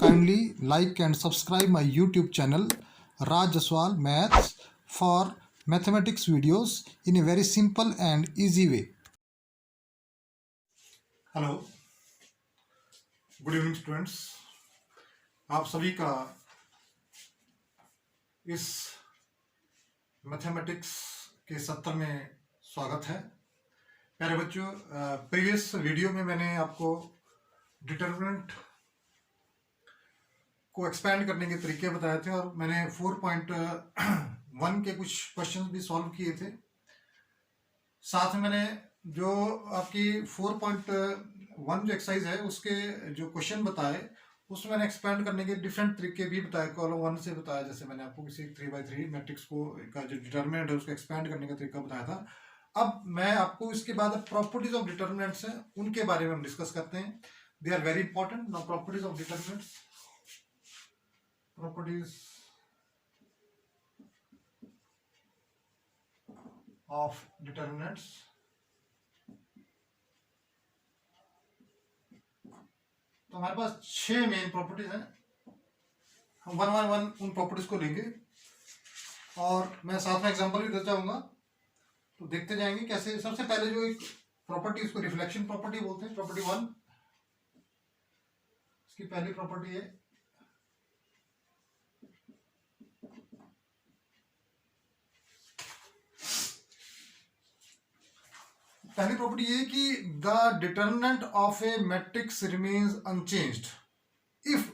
Kindly like and subscribe my YouTube channel Raj Jaswal Maths for mathematics videos in a very simple and easy way. Hello, good evening students. आप सभी का इस mathematics के सत्र में स्वागत है। प्यारे बच्चों, प्रीवियस वीडियो में मैंने आपको डिटरमिनेंट को एक्सपेंड करने के तरीके बताए थे और मैंने 4.1 के कुछ क्वेश्चंस भी सॉल्व किए थे। साथ में मैंने जो आपकी 4.1 जो एक्सरसाइज है उसके जो क्वेश्चन बताए उसमें मैंने एक्सपेंड करने के डिफरेंट तरीके भी बताए। कॉलम 1 से बताया, जैसे मैंने आपको किसी 3x3 मैट्रिक्स को का जो डिटरमिनेंट है उसको एक्सपेंड करने का तरीका बताया था। अब मैं आपको इसके बाद प्रॉपर्टीज ऑफ डिटरमिनेंट्स हैं उनके बारे में हम डिस्कस करते हैं। They are very important. Now properties of determinants, properties of determinants। तो हमारे पास 6 मेन प्रॉपर्टीज हैं। हम वन बाय वन उन प्रॉपर्टीज को लेंगे और मैं साथ में एग्जांपल भी देता जाऊंगा, तो देखते जाएंगे कैसे। सबसे पहले जो एक प्रॉपर्टी, इसको रिफ्लेक्शन प्रॉपर्टी बोलते हैं, प्रॉपर्टी 1। इसकी पहली प्रॉपर्टी है पहली प्रॉपर्टी ये कि the determinant of a matrix remains unchanged if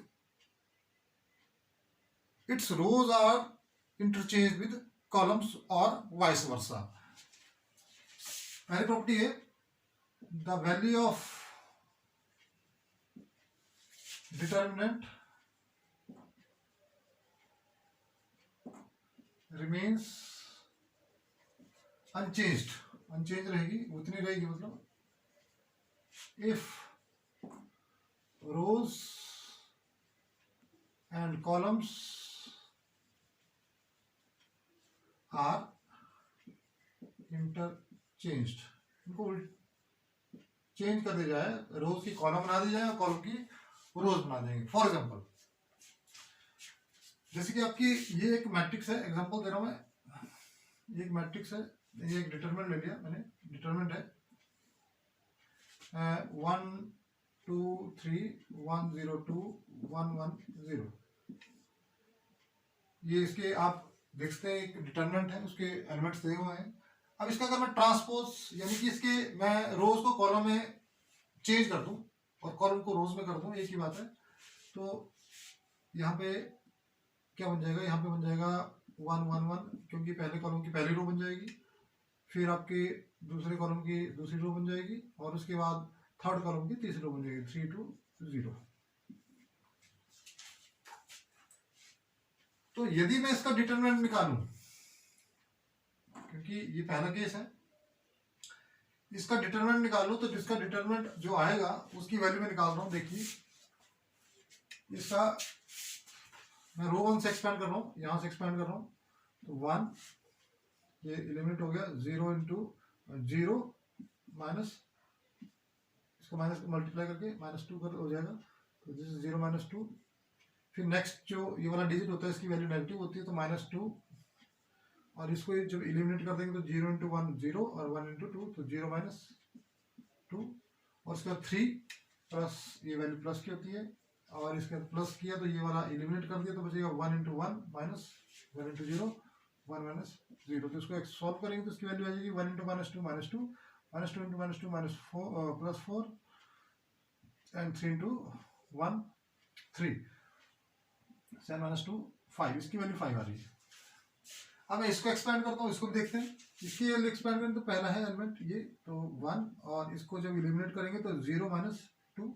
its rows are interchange with columns और वाइस वर्सा। पहली प्रॉपर्टी है the value of determinant remains unchanged. Unchange रहेगी, उतनी रहेगी, मतलब if rows and columns are interchanged. इनको चेंज कर दिया जाए, रोज की कॉलम बना दी जाए और कॉलम की रोज बना देंगे। फॉर एग्जांपल, जैसे कि आपकी ये एक मैट्रिक्स है, एग्जांपल दे रहा हूं मैं। ये एक मैट्रिक्स है, ये एक डिटरमिनेंट ले लिया मैंने। डिटरमिनेंट है 1 2 3 1 0 2 1 1 0। ये इसके आप देखते हैं एक डिटरमिनेंट है, उसके एलिमेंट्स दिए हुए हैं। अब इसका अगर मैं ट्रांसपोज, यानी कि इसके मैं रोज को कॉलम में चेंज कर दूं और कॉलम को रोज में कर दूं, एक ही बात है। तो यहाँ पे क्या बन जाएगा, यहाँ पे बन जाएगा 1 1 1, क्योंकि पहले कॉलम की पहली रो बन जाएगी, फिर आपके दूसरे कॉलम की दूसरी रो बन जाएगी और उसके बाद थर्ड कॉलम की तीसरी रो बन जाएगी 3 2 0। तो यदि मैं इसका डिटरमिनेंट निकालूं, क्योंकि ये पहला केस है, इसका डिटरमिनेंट निकालूं तो जिसका डिटरमिनेंट जो आएगा उसकी वैल्यू में निकाल रहा हूं। देखिए, इसका मैं रो 1 से एक्सपेंड कर रहा हूं, यहां से एक्सपेंड कर रहा हूं, तो 1 ये एलिमिनेट हो गया, 0 इंटू 0 माइनस, इसको माइनस मल्टीप्लाई करके -2 कर हो जाएगा, तो दिस इज 0 -2। फिर नेक्स्ट जो ये वाला डिजिट होता है इसकी वैल्यू नेगेटिव होती है, तो -2, और इसको जब एलिमिनेट कर देंगे तो 0 इंटू 1 0 और 1 इंटू 2, तो 0 -2, और उसके बाद 3 प्लस, ये वैल्यू प्लस की होती है, और इसके बाद प्लस किया तो ये वाला एलिमिनेट कर दिया, तो बचेगा 1 इंटू 1 माइनस 1 इंटू 0 1 माइनस 0। तो इसको सॉल्व करेंगे तो इसकी वैल्यू आ जाएगी 1 into -2 -2 -2 into -2 -4 plus 4 and 3 into 1 3 7 -2 5। इसकी वैल्यू 5 आ रही है। अब मैं इसको एक्सपेंड करता हूँ, इसको भी देखते हैं। इसकी वैल्यू एक्सपेंड करें तो पहला है एलिमेंट ये, तो 1, और इसको जब एलिमिनेट करेंगे तो 0 -2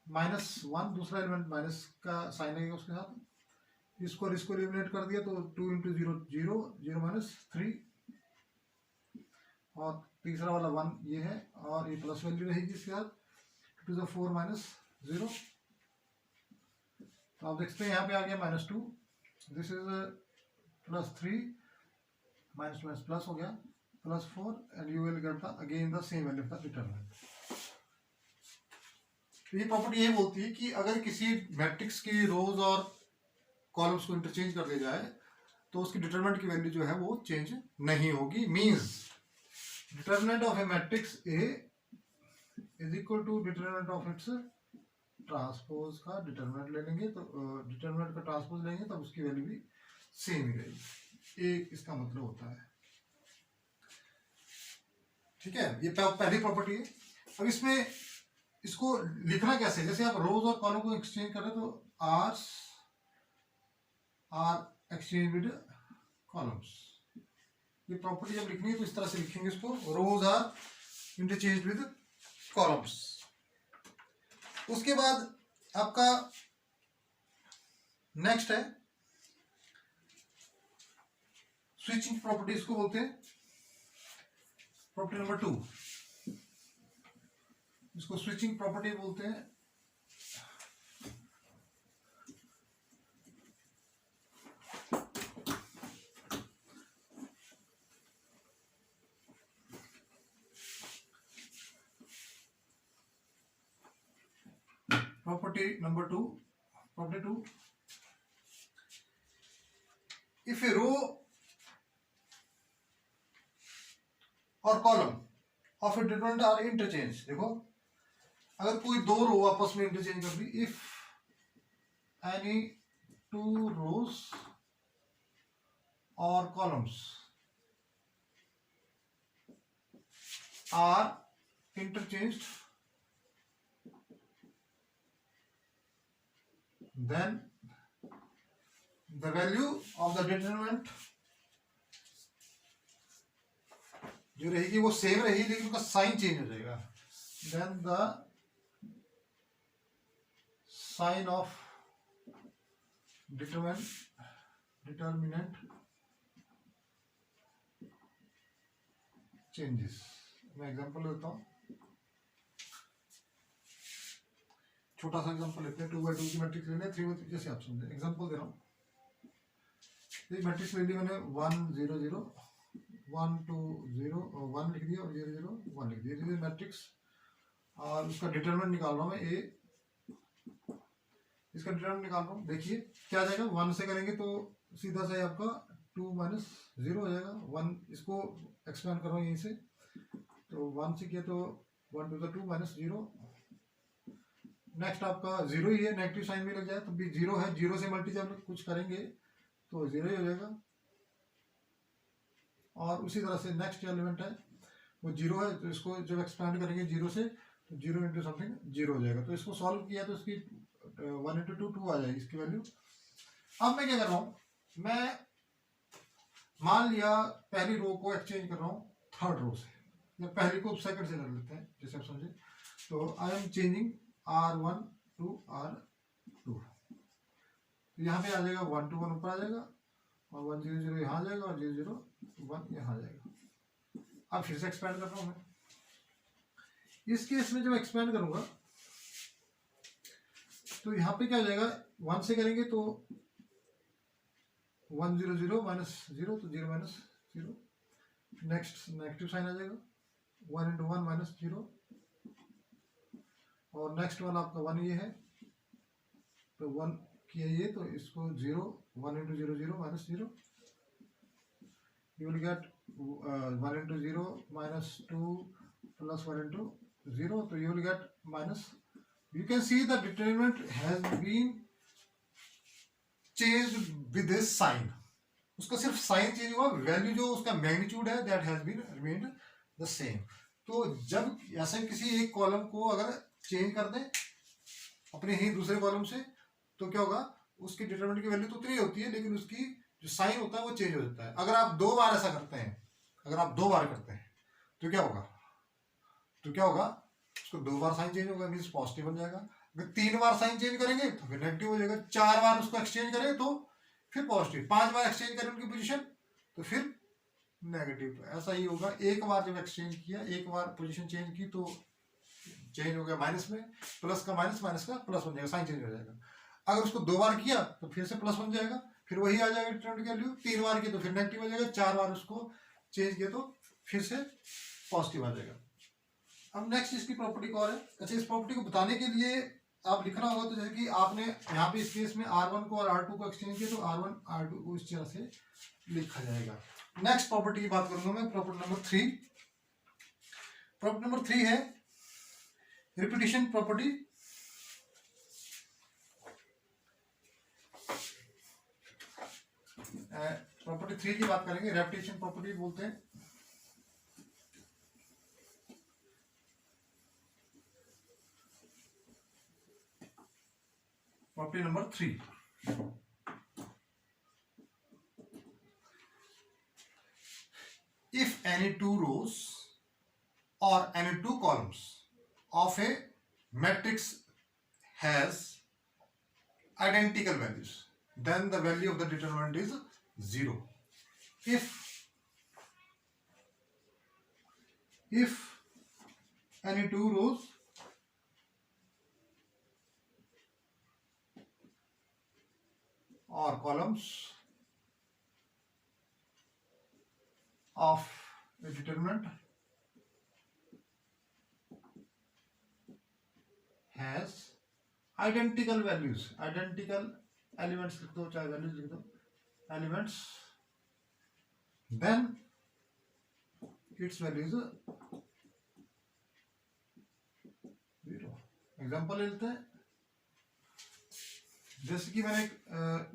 -1, दूसरा एलिमेंट माइनस का साइन लगेगा उसके साथ, इसको एलिमिनेट कर दिया तो 2 इंटू 0 0 0 -3, और तीसरा वाला 1 ये है, और ये प्लस वैल्यू रहेगी इसके साथ 2 to 4 -0। तो आप देखते हैं यहाँ पे आ गया -2, दिस इज +3 माइनस प्लस हो गया +4, and you will get the again the same value of the determinant. तो ये प्रॉपर्टी यही बोलती है कि अगर किसी मैट्रिक्स की रोज और कॉलम्स को इंटरचेंज कर दिया जाए तो उसकी डिटरमिनेंट की वैल्यू जो है वो चेंज नहीं होगी। Means determinant of a matrix A is equal to determinant of its transpose का डिटरमिनेंट ले लेंगे, तो डिटरमिनेंट का ट्रांसपोज लेंगे तब उसकी वैल्यू भी सेम ही रहेगी। एक इसका मतलब होता है। ठीक है, ये पहली प्रॉपर्टी है। अब इसमें इसको लिखना कैसे, जैसे आप रोज और कॉलम को एक्सचेंज कर रहे हैं तो आर्स आर एक्सचेंज विद कॉलम्स, ये प्रॉपर्टी जब लिखनी है तो इस तरह से लिखेंगे इसको, rows are interchange with columns. उसके बाद आपका नेक्स्ट है स्विचिंग प्रॉपर्टी, इसको बोलते हैं प्रॉपर्टी नंबर 2, इसको स्विचिंग प्रॉपर्टी बोलते हैं। Property number 2, property 2, if a row और column of a determinant are interchange, देखो अगर कोई दो रो आपस में इंटरचेंज कर दी, इफ एनी टू रोज और columns are interchanged, then the value of the determinant जो रहेगी वो सेम रहेगी लेकिन उसका साइन चेंज हो जाएगा। then the sign of determinant changes। मैं एग्जांपल देता हूँ, छोटा सा एग्जांपल लेते हैं। 2x2 की मैट्रिक्स ले लें, 3x3 जैसे आप समझे, एग्जांपल दे रहा हूँ। एक मैट्रिक्स ले ली मैंने 1 0 0 1 2 0 और 1 लिख दिया और 0 0 1 लिख दिया, ये मैट्रिक्स। और उसका डिटरमिनेंट निकाल रहा हूँ मैं ए, इसका डिटरमिनेंट निकाल रहा हूँ। देखिए क्या आ जाएगा, 1 से करेंगे तो सीधा से आपका 2 - 0 हो जाएगा। 1 इसको एक्सपेंड कर रहा हूँ यहीं से, तो 1 से किया तो 1 2 2 -0। नेक्स्ट आपका 0 ही है, नेगेटिव साइन भी लग जाए तो भी 0 है, 0 से मल्टी जब कुछ करेंगे तो 0 ही हो जाएगा। और उसी तरह से नेक्स्ट एलिमेंट है वो 0 है, तो इसको जब एक्सपेंड करेंगे 0 से तो 0 इंटू समथिंग 0 हो जाएगा। तो इसको सॉल्व किया तो इसकी 1 इंटू 2 2 आ जाएगी इसकी वैल्यू। अब मैं क्या कर रहा हूँ, मैं मान लिया पहली रो को एक्सचेंज कर रहा हूँ थर्ड रो से, या पहली को सेकंड से कर लेते हैं जैसे आप समझे। तो I am changing R1 to R2, तो यहाँ पे आ जाएगा 1 2 1 ऊपर आ जाएगा और 1 0 0 यहाँ आ जाएगा और 0 0 1 यहाँ आ जाएगा। अब फिर से एक्सपेंड कर रहा हूँ मैं। इस केस में जब एक्सपेंड करूंगा तो यहाँ पे क्या हो जाएगा, 1 से करेंगे तो 1 0 0 -0 तो 0 -0, नेक्स्ट नेगेटिव साइन आ जाएगा, 1 इंटू 1 -0, और नेक्स्ट वाला आपका 1 ये है तो 1 किया ये, तो इसको 0 1 into 0 0 -0, you will get 1 into 0 -2 plus 1 into 0, so you will get minus, you can see the determinant has been changed with this sign, उसका सिर्फ साइन चेंज हुआ, वैल्यू जो उसका मैग्नीट्यूड है that has been remained the same. तो जब ऐसे किसी एक कॉलम को अगर चेंज कर दें अपने ही दूसरे कॉलम से तो क्या होगा, उसकी डिटरमिनेंट की वैल्यू तो उतनी होती है लेकिन उसकी जो साइन होता है वो चेंज हो जाता है। अगर आप 2 बार ऐसा करते हैं, अगर आप 2 बार करते हैं तो क्या होगा, उसको 2 बार साइन चेंज होगा, मीन्स पॉजिटिव बन जाएगा। अगर 3 बार साइन चेंज करेंगे तो फिर नेगेटिव हो जाएगा, 4 बार उसको एक्सचेंज करें तो फिर पॉजिटिव, 5 बार एक्सचेंज करें उनकी पोजीशन तो फिर नेगेटिव। ऐसा ही होगा, एक बार जब एक्सचेंज किया, एक बार पोजीशन चेंज की तो चेंज हो गया माइनस में, प्लस का माइनस, माइनस का प्लस बन जाएगा, साइन चेंज हो जाएगा। अगर उसको 2 बार किया तो फिर से प्लस बन जाएगा, फिर वही आ जाएगा डिटरमिनेंट की वैल्यू। 3 बार किया तो फिर नेगेटिव हो जाएगा, 4 बार उसको चेंज किया तो फिर से पॉजिटिव आ जाएगा। अब नेक्स्ट इसकी प्रॉपर्टी कौन है। अच्छा, इस प्रॉपर्टी को बताने के लिए आप लिखना होगा, तो जैसे कि आपने यहाँ पे इस केस में R1 को और R2 को एक्सचेंज किया, तो R1 R2 को इस तरह से लिखा जाएगा। नेक्स्ट प्रॉपर्टी की बात करूंगा मैं, प्रॉपर्टी नंबर 3। प्रॉपर्टी नंबर 3 है रिपीटिशन प्रॉपर्टी। प्रॉपर्टी 3 की बात करेंगे, रेपिटेशन प्रॉपर्टी बोलते हैं। Property number 3, if any two rows or any two columns of a matrix has identical values, then the value of the determinant is 0. If any two rows or columns of a determinant has identical values, identical elements लिख दो, चाहे values लिख दो, elements, then its value is 0. Example ले लेते हैं। जैसे कि मैंने एक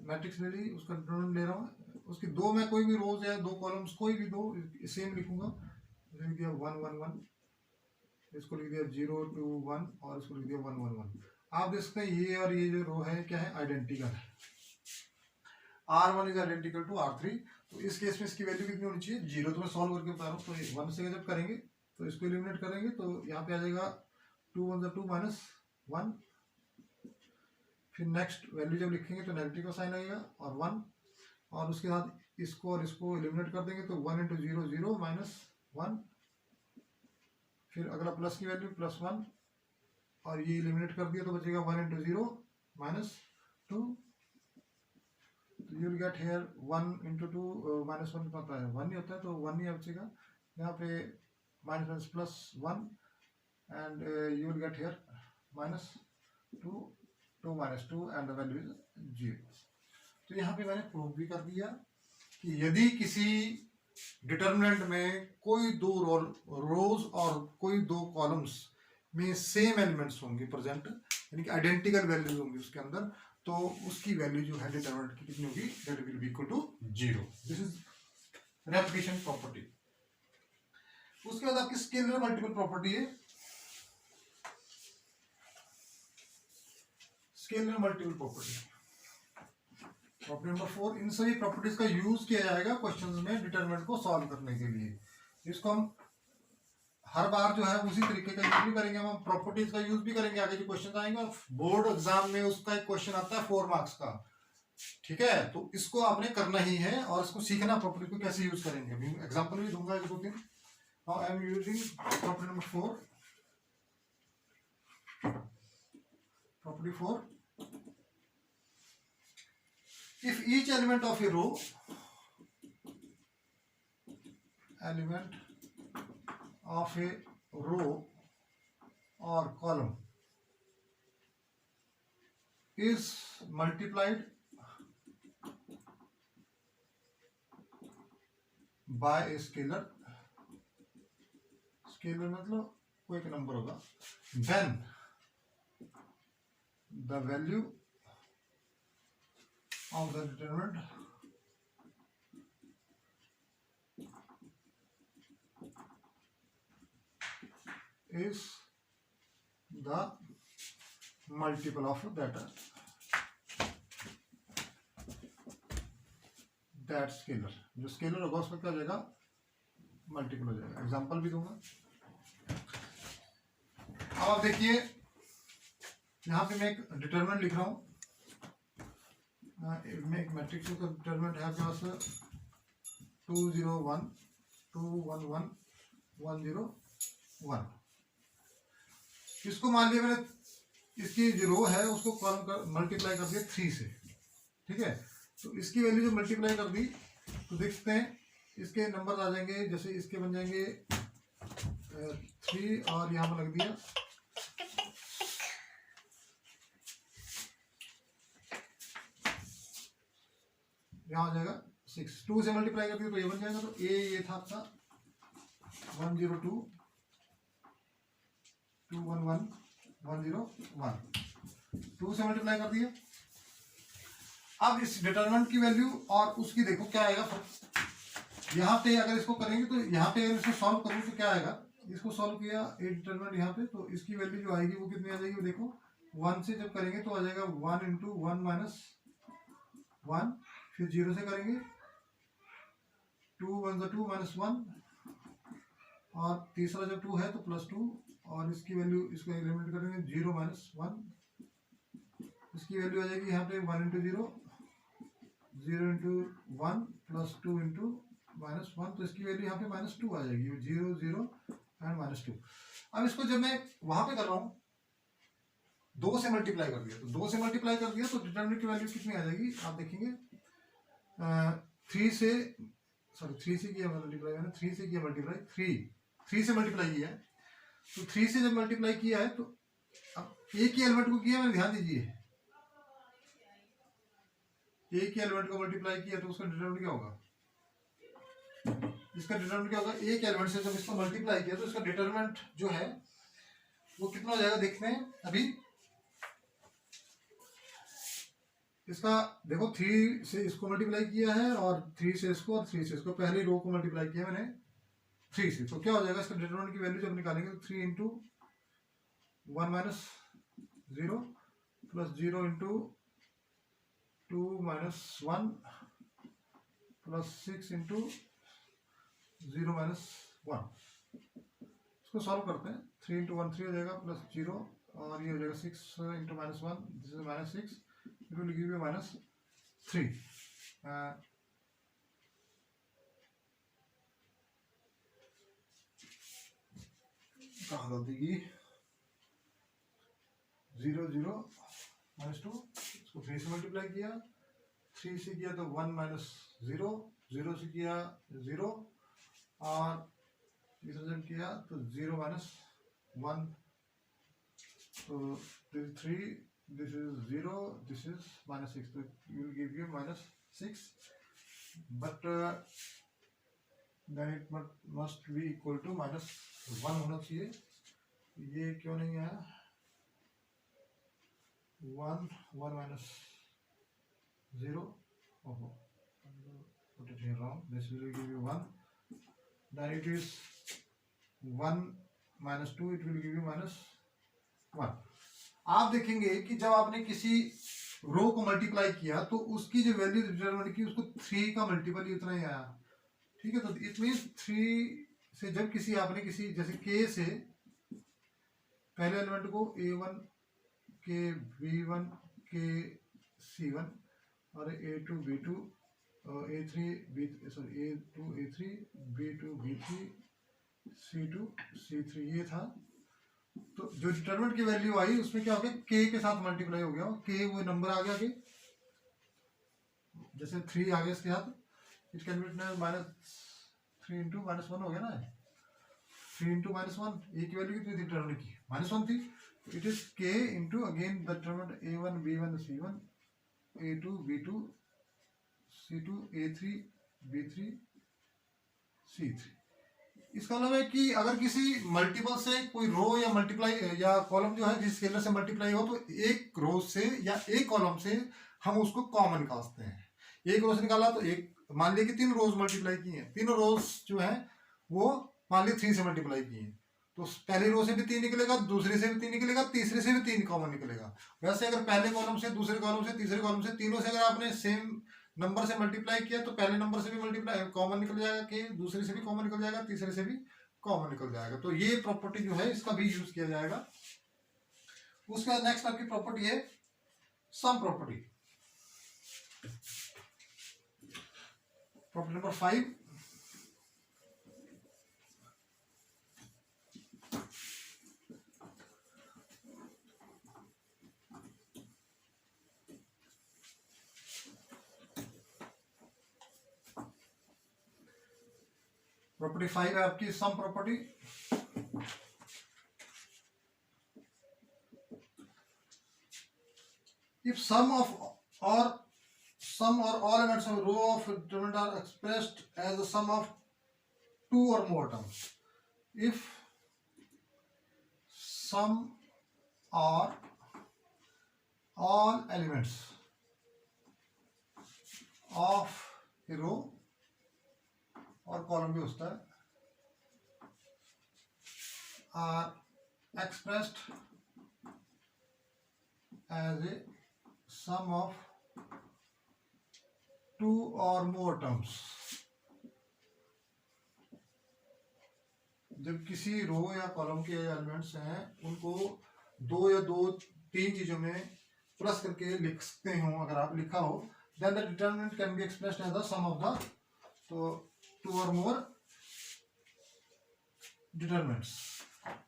मैट्रिक्स ले ली, उसका डिटरमिनेंट ले रहा हूँ, उसकी दो मैं कोई भी रोज या दो कॉलम्स कोई भी दो सेम लिखूंगा। लिख दिया 1 1 1, इसको लिख दिया 0 2 1 और इसको लिख दिया 1 1 1। आप देख सकते हैं ये और ये जो रो है क्या है, आइडेंटिकल है। R1 is identical to R3। तो इस केस में इसकी वैल्यू कितनी होनी चाहिए, 0। तो मैं सॉल्व करके बता रहा हूँ। तो 1 से जब करेंगे तो इसको एलिमिनेट करेंगे, तो यहाँ पे आ जाएगा 2 1 2 -1। फिर नेक्स्ट वैल्यू जब लिखेंगे तो नेगेटिव का साइन आएगा और 1, और उसके बाद इसको और इसको एलिमिनेट कर देंगे तो 1 × 0 0 -1। फिर अगला प्लस की वैल्यू +1 और ये एलिमिनेट कर दिया तो बचेगा 1 × 0 -2। तो यू विल गेट हियर 1 × 2 -1 कितना होता है, 1 ही होता है, तो 1 ही बचेगा। यहाँ पे -+1 and you will get here -2 2 -2 and the value is 0। तो यहाँ पे मैंने प्रूव भी कर दिया कि यदि किसी डिटर्मिनेंट में कोई दो रोज और कोई दो कॉलम्स में सेम एलिमेंट्स होंगे प्रेजेंट, यानी कि आइडेंटिकल वैल्यूज होंगी उसके अंदर, तो उसकी वैल्यू जो है डिटर्मिनेंट की कितनी होगी, that will be equal to 0। This is repetition property. उसके बाद आपकी स्केलर मल्टीपल प्रॉपर्टी है, scalar multiple property. Property number 4, इन सभी प्रॉपर्टीज का यूज किया जाएगा क्वेश्चंस में डिटरमिनेंट को सॉल्व करने के लिए। इसको हम हर बार जो है उसी तरीके का यूज भी करेंगे, हम प्रॉपर्टीज का यूज भी करेंगे आगे जो क्वेश्चन आएंगे। और बोर्ड एग्जाम में उसका एक क्वेश्चन आता है 4 मार्क्स का, ठीक है। तो इसको आपने करना ही है और इसको सीखना, प्रॉपर्टी को कैसे यूज करेंगे। अभी एग्जाम्पल भी दूंगा 2-3। Now I am using property number 4। Property 4, if each element of a row or column is multiplied by a scalar मतलब कोई एक नंबर होगा, then the value of the determinant is the multiple of that scalar। जो scalar होगा उसमें क्या हो जाएगा, मल्टीपल हो जाएगा। एग्जांपल भी दूंगा। अब आप देखिए यहाँ पे मैं एक डिटरमिनेंट लिख रहा हूँ, मैं एक मैट्रिक्स का डिटरमिनेंट है आपके पास 2 0 1 2 1 1 1 0 1। इसको मान लिया मैंने, इसकी जो रो है उसको कॉलम कर मल्टीप्लाई कर दिया 3 से, ठीक है। तो इसकी वैल्यू जो मल्टीप्लाई कर दी तो देख सकते हैं इसके नंबर आ जाएंगे, जैसे इसके बन जाएंगे 3 और यहाँ पर लग दिया यहाँ आ जाएगा 6। 2 से मल्टीप्लाई कर दिया तो ये बन जाएगा। तो ये था आपका 102 211 101। 2 से मल्टीप्लाई कर दिया। अब इस डिटरमिनेंट की वैल्यू और उसकी देखो क्या आएगा। यहाँ पे अगर इसको करेंगे तो यहाँ पे अगर इसको सॉल्व करूँ तो क्या आएगा। इसको सॉल्व किया ए डिटरमिनेंट यहाँ पे, तो इसकी वैल्यू जो आएगी वो कितनी आ जाएगी देखो। 1 से जब करेंगे तो आ जाएगा 1 इंटू 1 माइनस 1, फिर 0 से करेंगे 2 1 2 माइनस 1, और तीसरा जब 2 है तो प्लस 2, और इसकी वैल्यू इसको एलिमिनेट करेंगे 0 माइनस 1, इसकी वैल्यू आ जाएगी यहाँ पे 1 into 0 0 into 1 plus 2 into minus 1, तो इसकी वैल्यू यहाँ पे माइनस 2 आ जाएगी। 0 0 एंड माइनस 2। अब इसको जब मैं वहां पे कर रहा हूँ 2 से मल्टीप्लाई कर दिया, तो 2 से मल्टीप्लाई कर दिया तो डिटरमिनेंट की वैल्यू कितनी आ जाएगी आप देखेंगे। 3 से किया मल्टीप्लाई, मैंने 3 से किया मल्टीप्लाई, 3 से मल्टीप्लाई किया है। तो 3 से जब मल्टीप्लाई किया है तो अब एक ही एलिमेंट को किया, मैंने ध्यान दीजिए एक ही एलिमेंट को मल्टीप्लाई किया तो उसका डिटरमिनेंट क्या होगा। इसका डिटरमिनेंट क्या होगा, एक एलिमेंट से जब इसको मल्टीप्लाई किया तो इसका डिटरमिनेंट जो है वो कितना हो जाएगा देखते हैं। अभी इसका देखो 3 से इसको मल्टीप्लाई किया है और 3 से इसको और 3 से इसको, पहली रो को मल्टीप्लाई किया मैंने 3 से, तो क्या हो जाएगा इसका डिटरमिनेंट की वैल्यू जब निकालेंगे तो 3 into 1 minus 0 plus 0 into 2 minus 1 plus 6 into 0 minus 1। इसको सॉल्व करते हैं। 3 इंटू 1 3 हो जाएगा प्लस 0, और ये हो जाएगा 6 into minus 1, this is minus 6, it will give you minus 3। कहाँ गलती की, 0 0 माइनस 2, इसको 3 से मल्टीप्लाई किया, 3 से किया तो 1 माइनस 0, 0 से किया 0, और तीसरा जब किया तो 0 माइनस 1, तो this 3, this is 0, this is minus 6, तो you will give you minus 6, but then it must be equal to minus 1 होना चाहिए। ये क्यों नहीं आया, 1 माइनस 0, ओहो put it here wrong, this will give you 1, then it is 1 minus 2, it will give you minus 1। आप देखेंगे कि जब आपने किसी रो को मल्टीप्लाई किया तो उसकी जो वैल्यू डिटरमिनेंट की उसको 3 का मल्टीपल ही उतना ही आया, ठीक है। तो इट मीन्स 3 से जब किसी आपने किसी जैसे k से पहले एलिमेंट को a1 k b1 k c1 और a2 b2 a3 b sorry a2 a3 b2 b3 c2 c3, ये था। तो जो डिटरमिनेंट की वैल्यू आई उसमें क्या हो गया, k के साथ मल्टीप्लाई हो गया, k वो नंबर आ गया आगे, जैसे 3 आ गया इसके साथ, it can B minus 3 into minus 1 हो गया ना, 3 इंटू माइनस 1, ए की वैल्यू कितनी थी डिटरमिनेंट की, माइनस 1 थी, तो it is k into again the determinant a1 b1 c1 a2 b2 c2 a3 b3 c3। इसका मतलब है कि अगर किसी मल्टीपल से कोई रो या मल्टीप्लाई या कॉलम जो है जिस स्केलर से मल्टीप्लाई हो, तो एक रो से या एक कॉलम से हम उसको कॉमन निकालते हैं। एक रो से निकाला तो एक, मान लिया कि 3 रोज मल्टीप्लाई की हैं, तीनों रोज जो है वो मान लिया 3 से मल्टीप्लाई की हैं, तो पहली रो से भी 3 निकलेगा, दूसरे से भी 3 निकलेगा, तीसरे से भी 3 कॉमन निकलेगा। वैसे अगर पहले कॉलम से, दूसरे कॉलम से, तीसरे कॉलम से, तीनों से अगर आपने सेम नंबर से मल्टीप्लाई किया तो पहले नंबर से भी मल्टीप्लाई कॉमन निकल जाएगा, के दूसरे से भी कॉमन निकल जाएगा, तीसरे से भी कॉमन निकल जाएगा। तो ये प्रॉपर्टी जो है इसका भी यूज किया जाएगा। उसके बाद नेक्स्ट आपकी प्रॉपर्टी है sum property. Property number 5, property 5 है आपकी sum property. If some or all elements of a row of determinant are expressed as the sum of two or more terms. If some or all elements of a row और column भी होता है are expressed as a sum of two or more terms. जब किसी रो या column के elements हैं उनको दो या दो तीन चीजों में प्लस करके लिख सकते हो, अगर आप लिखा हो, then the determinant can be expressed as the sum of the two or more determinants.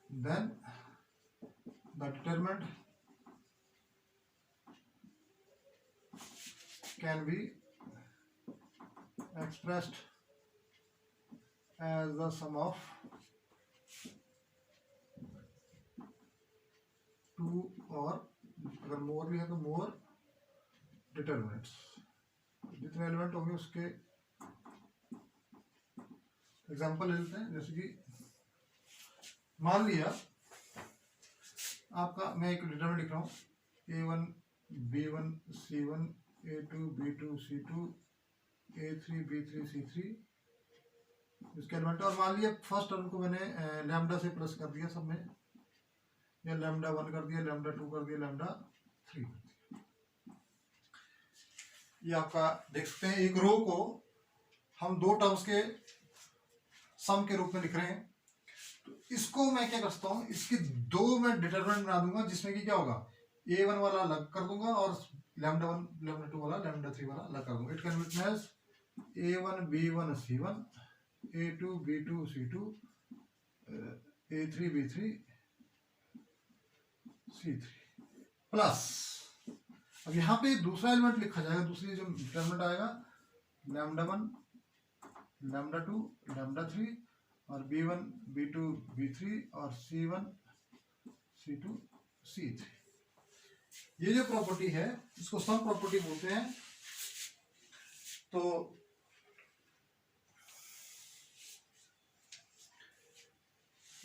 Then the determinant can be expressed as the sum of two or अगर मोर भी है तो मोर डिटरमिनेंट्स. जितने एलिमेंट होंगे उसके एग्जांपल ले लेते हैं. जैसे कि मान लिया आपका, मैं एक डिटरमिनेंट लिख रहा हूँ A1 B1 C1 A2 B2 C2 A3 B3 C3 इसके एलिमेंट. और मान लिया फर्स्ट टर्म को मैंने लैम्डा से प्लस कर दिया सब में, या लैम्डा 1 कर दिया, लैम्डा 2 कर दिया, लैम्डा 3 कर दिया. ये आपका देख सकते हैं. एक रो को हम दो टर्म्स के सम के रूप में लिख रहे हैं. तो इसको मैं क्या कर सकता हूँ, इसके दो मैं डिटरमिनेंट बना दूंगा जिसमें कि क्या होगा, A1 वाला अलग कर दूंगा और लैम्डा 1 लैम्डा 2 वाला लैम्डा 3 वाला अलग कर दूंगा. It can be written as A1 B1 C1 A2 B2 C2 A3 B3 C3 plus. अब यहाँ पे दूसरा एलिमेंट लिखा जाएगा, दूसरी जो डिटरमिनेंट आएगा लैम्डा 1 लैम्डा 2 लैम्डा 3 और B1 B2 B3 और C1 C2 C3. ये जो प्रॉपर्टी है इसको सम प्रॉपर्टी बोलते हैं. तो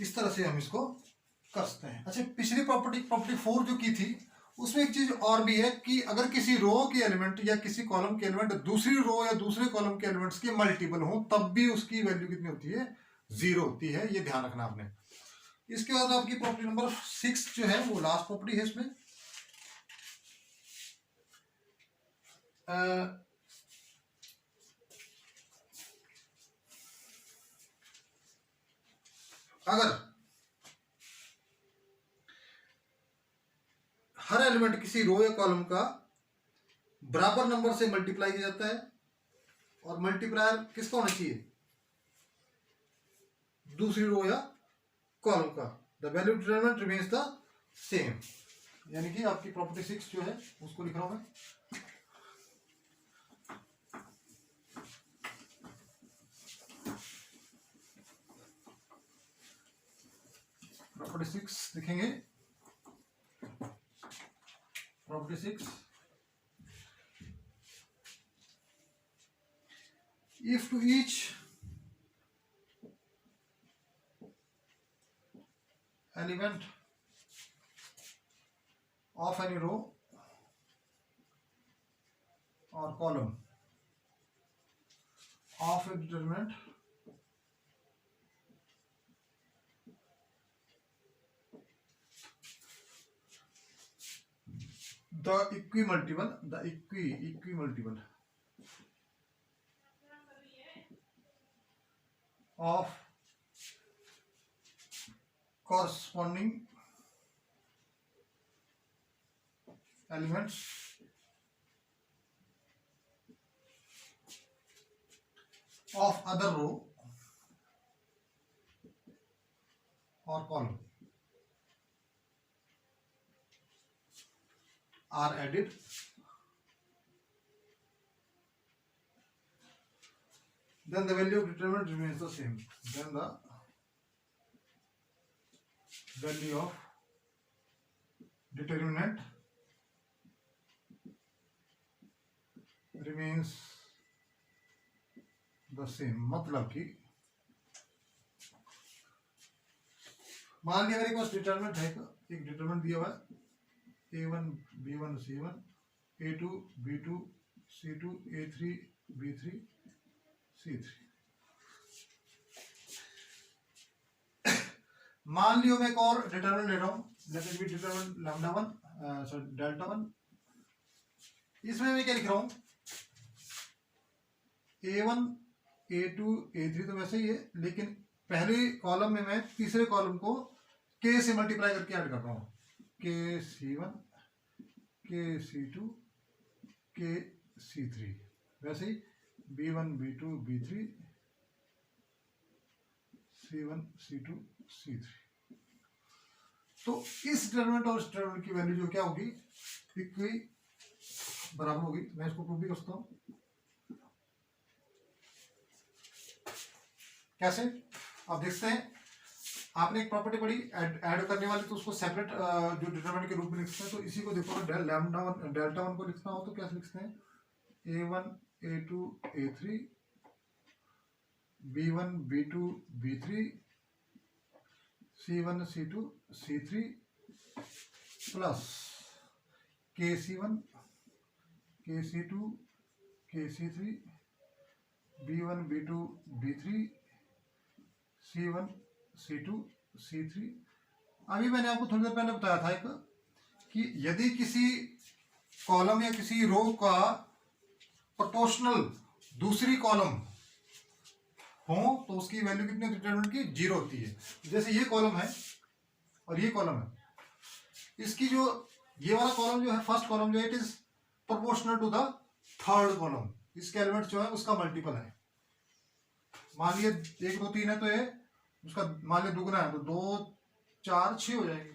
इस तरह से हम इसको कर सकते हैं. अच्छा, पिछली प्रॉपर्टी 4 जो की थी उसमें एक चीज और भी है कि अगर किसी रो के एलिमेंट या किसी कॉलम के एलिमेंट दूसरी रो या दूसरे कॉलम के एलिमेंट्स के मल्टीपल हो तब भी उसकी वैल्यू कितनी होती है, 0 होती है. ये ध्यान रखना आपने. इसके बाद आपकी प्रॉपर्टी नंबर 6 जो है वो लास्ट प्रॉपर्टी है इसमें. अगर हर एलिमेंट किसी रो या कॉलम का बराबर नंबर से मल्टीप्लाई किया जाता है और मल्टीप्लायर किसका होना चाहिए, दूसरी रो या कॉलम का, the value determinant remains the same. यानी कि आपकी प्रॉपर्टी 6 जो है उसको लिख रहा हूं मैं. प्रॉपर्टी 6 लिखेंगे. Property 6, if to each element of any row or column of a determinant the equimultiple of corresponding elements of other row or column are added, then the value of determinant remains the same. Then the value of determinant remains the same, मतलब कि मान लिया मेरे पास determinant है, एक determinant दिया हुआ है A1 B1 C1, A2 B2 C2, A3 B3 C3। मान लियो मैं एक और डिटर्मिनेंट ले रहा हूं, let it be determinant lambda 1 sorry delta 1। इसमें मैं क्या लिख रहा हूं, A1 A2 A3 तो वैसे ही है, लेकिन पहले कॉलम में मैं तीसरे कॉलम को K से मल्टीप्लाई करके ऐड कर रहा हूं, K C1 K C2 K C3। वैसे ही B1 B2 B3 C1 C2 C3। तो इस डिटर्मिनेंट और इस डिटर्मिनेंट की वैल्यू जो क्या होगी, इक्वली बराबर होगी। मैं इसको प्रूव भी कर सकता हूं। कैसे, आप देखते हैं, आपने एक प्रॉपर्टी पढ़ी ऐड करने वाली, तो उसको सेपरेट जो डिटरमिनेंट के रूप में लिखते हैं। तो इसी को देखो, डेल्टा वन को लिखना हो तो कैसे लिखते हैं, A1 A2 A3 B1 B2 B3 C1 C2 C3 plus KC1 KC2 KC3 B1 B2 B3 C1 C2 C3। अभी मैंने आपको थोड़ी देर पहले बताया था एक, कि यदि किसी कॉलम या किसी रो का प्रोपोर्शनल दूसरी कॉलम हो तो उसकी वैल्यू कितनी डिटरमिनेंट की, 0 होती है। जैसे ये कॉलम है और ये कॉलम है, इसकी जो ये वाला कॉलम जो है, फर्स्ट कॉलम जो है, it is proportional to the third column. इसके एलिमेंट जो है उसका मल्टीपल है। मान लिया 1 2 3 है तो ये उसका मान लिया दुगना है, तो 2 4 6 हो जाएंगे,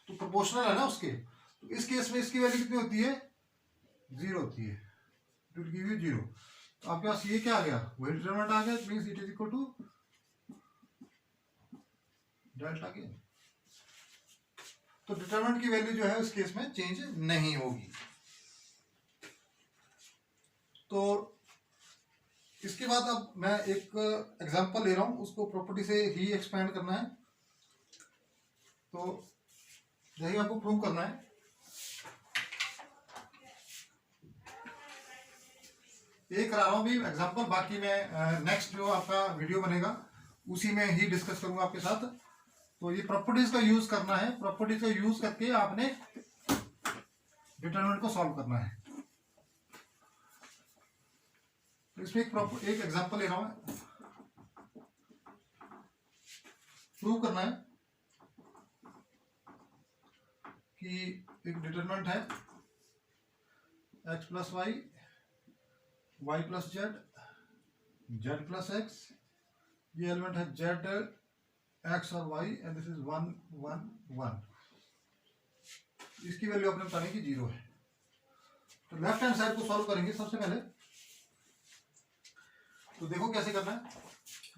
तो प्रोपोर्शनल है ना उसके। तो इस केस में इसकी वैल्यू कितनी होती है, 0 होती है, इट विल गिव यू 0। तो आपके पास ये क्या आ गया, वही डिटरमिनेंट आ गया, means it is equal to delta के। तो डिटरमिनेंट की वैल्यू जो है उस केस में चेंज नहीं होगी। तो इसके बाद अब मैं एक एग्जांपल ले रहा हूं, उसको प्रॉपर्टी से ही एक्सपेंड करना है। तो यही आपको प्रूव करना है। एक करा रहा हूं भी एग्जांपल, बाकी मैं नेक्स्ट जो आपका वीडियो बनेगा उसी में ही डिस्कस करूंगा आपके साथ। तो ये प्रॉपर्टीज का यूज करना है, प्रॉपर्टीज का यूज करके आपने डिटरमिनेंट को सॉल्व करना है। तो इसमें एक एग्जांपल ले रहा हूं, प्रूव करना है कि एक डिटरमिनेंट है x plus y, y plus z, z plus x. ये एलिमेंट है जेड एक्स और वाई, एंड दिस इज 1 1 1। इसकी वैल्यू अपने बताने की 0 है। तो लेफ्ट हैंड साइड को सॉल्व करेंगे सबसे पहले। तो देखो कैसे करना है।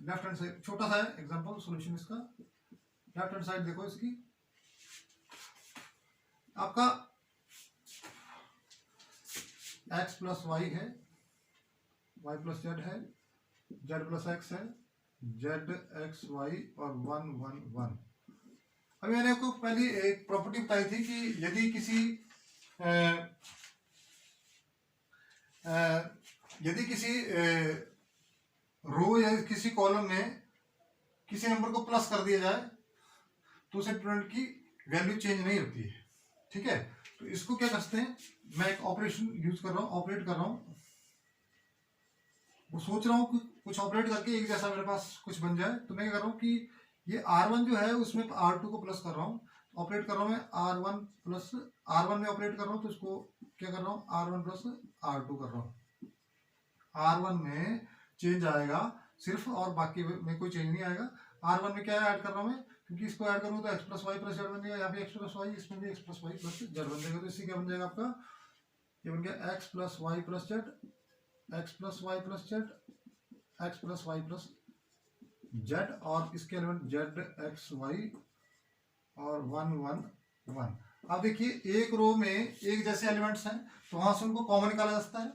लेफ्ट हैंड साइड छोटा सा है एग्जांपल सॉल्यूशन इसका। लेफ्ट हैंड साइड देखो इसकी, आपका x प्लस वाई है, y प्लस जेड है, z प्लस एक्स है, जेड एक्स वाई और 1 1 1। अभी मैंने आपको पहले एक प्रॉपर्टी बताई थी कि यदि किसी रो या किसी कॉलम में किसी नंबर को प्लस कर दिया जाए तो उस डिटरमिनेंट की वैल्यू चेंज नहीं होती है। ठीक है, तो इसको क्या करते हैं, मैं एक ऑपरेशन यूज कर रहा हूं, ऑपरेट कर रहा हूं। वो सोच रहा हूं कि कुछ ऑपरेट करके एक जैसा मेरे पास कुछ बन जाए। तो मैं क्या कर रहा हूं कि ये R1 जो है उसमें R2 को प्लस कर रहा हूं, ऑपरेट कर रहा हूं मैं R1 प्लस R1 में ऑपरेट कर रहा हूं। तो इसको क्या कर रहा हूं, R1 प्लस R2 कर रहा हूं। R1 में चेंज आएगा सिर्फ, और बाकी में कोई चेंज नहीं आएगा। R1 में क्या ऐड कर रहा हूं मैं, क्योंकि इसको ऐड करूंगा तो x plus y plus z बन जाएगा, यहाँ पे x प्लस वाई, इसमें भी x plus y plus z बन जाएगा। तो इससे क्या बन जाएगा आपका, ये बन गया x plus y plus z, x plus y plus z, x plus y plus z, और इसके एलिमेंट जेड एक्स वाई और 1 1 1। अब देखिए एक रो में एक जैसे एलिमेंट्स हैं तो वहां से उनको कॉमन निकाला जा सकता है,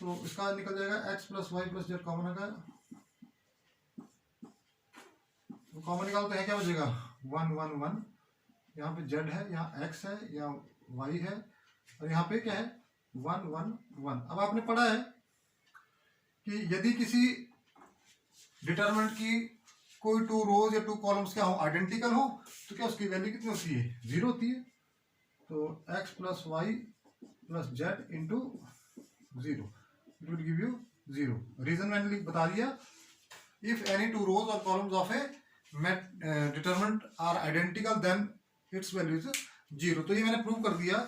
तो इसका निकल जाएगा x plus y plus z common होगा, तो कॉमन निकालते हैं क्या बचेगा 1 1 1। यहाँ पे z है, यहाँ x है, यहाँ y है, और यहाँ पे क्या है 1 1 1। अब आपने पढ़ा है कि यदि किसी डिटरमिनेंट की कोई टू रोज या टू कॉलम्स क्या हो आइडेंटिकल हो तो क्या उसकी वैल्यू कितनी होती है 0 होती है, तो x plus y plus z into 0 it will give you 0। Reason मैंने बता दिया, इफ एनी टू रोज और columns of a determinant are identical then its value is 0। तो ये मैंने प्रूव कर दिया।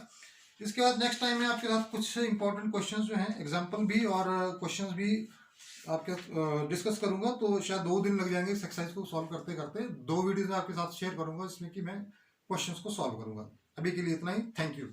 इसके बाद नेक्स्ट टाइम में आपके साथ कुछ इंपॉर्टेंट क्वेश्चंस जो हैं एग्जांपल भी और क्वेश्चंस भी आपके डिस्कस करूंगा, तो शायद 2 दिन लग जाएंगे इस एक्सरसाइज को सॉल्व करते करते। 2 वीडियोज में आपके साथ शेयर करूंगा जिसमें कि मैं क्वेश्चंस को सॉल्व करूंगा। अभी के लिए इतना ही, थैंक यू।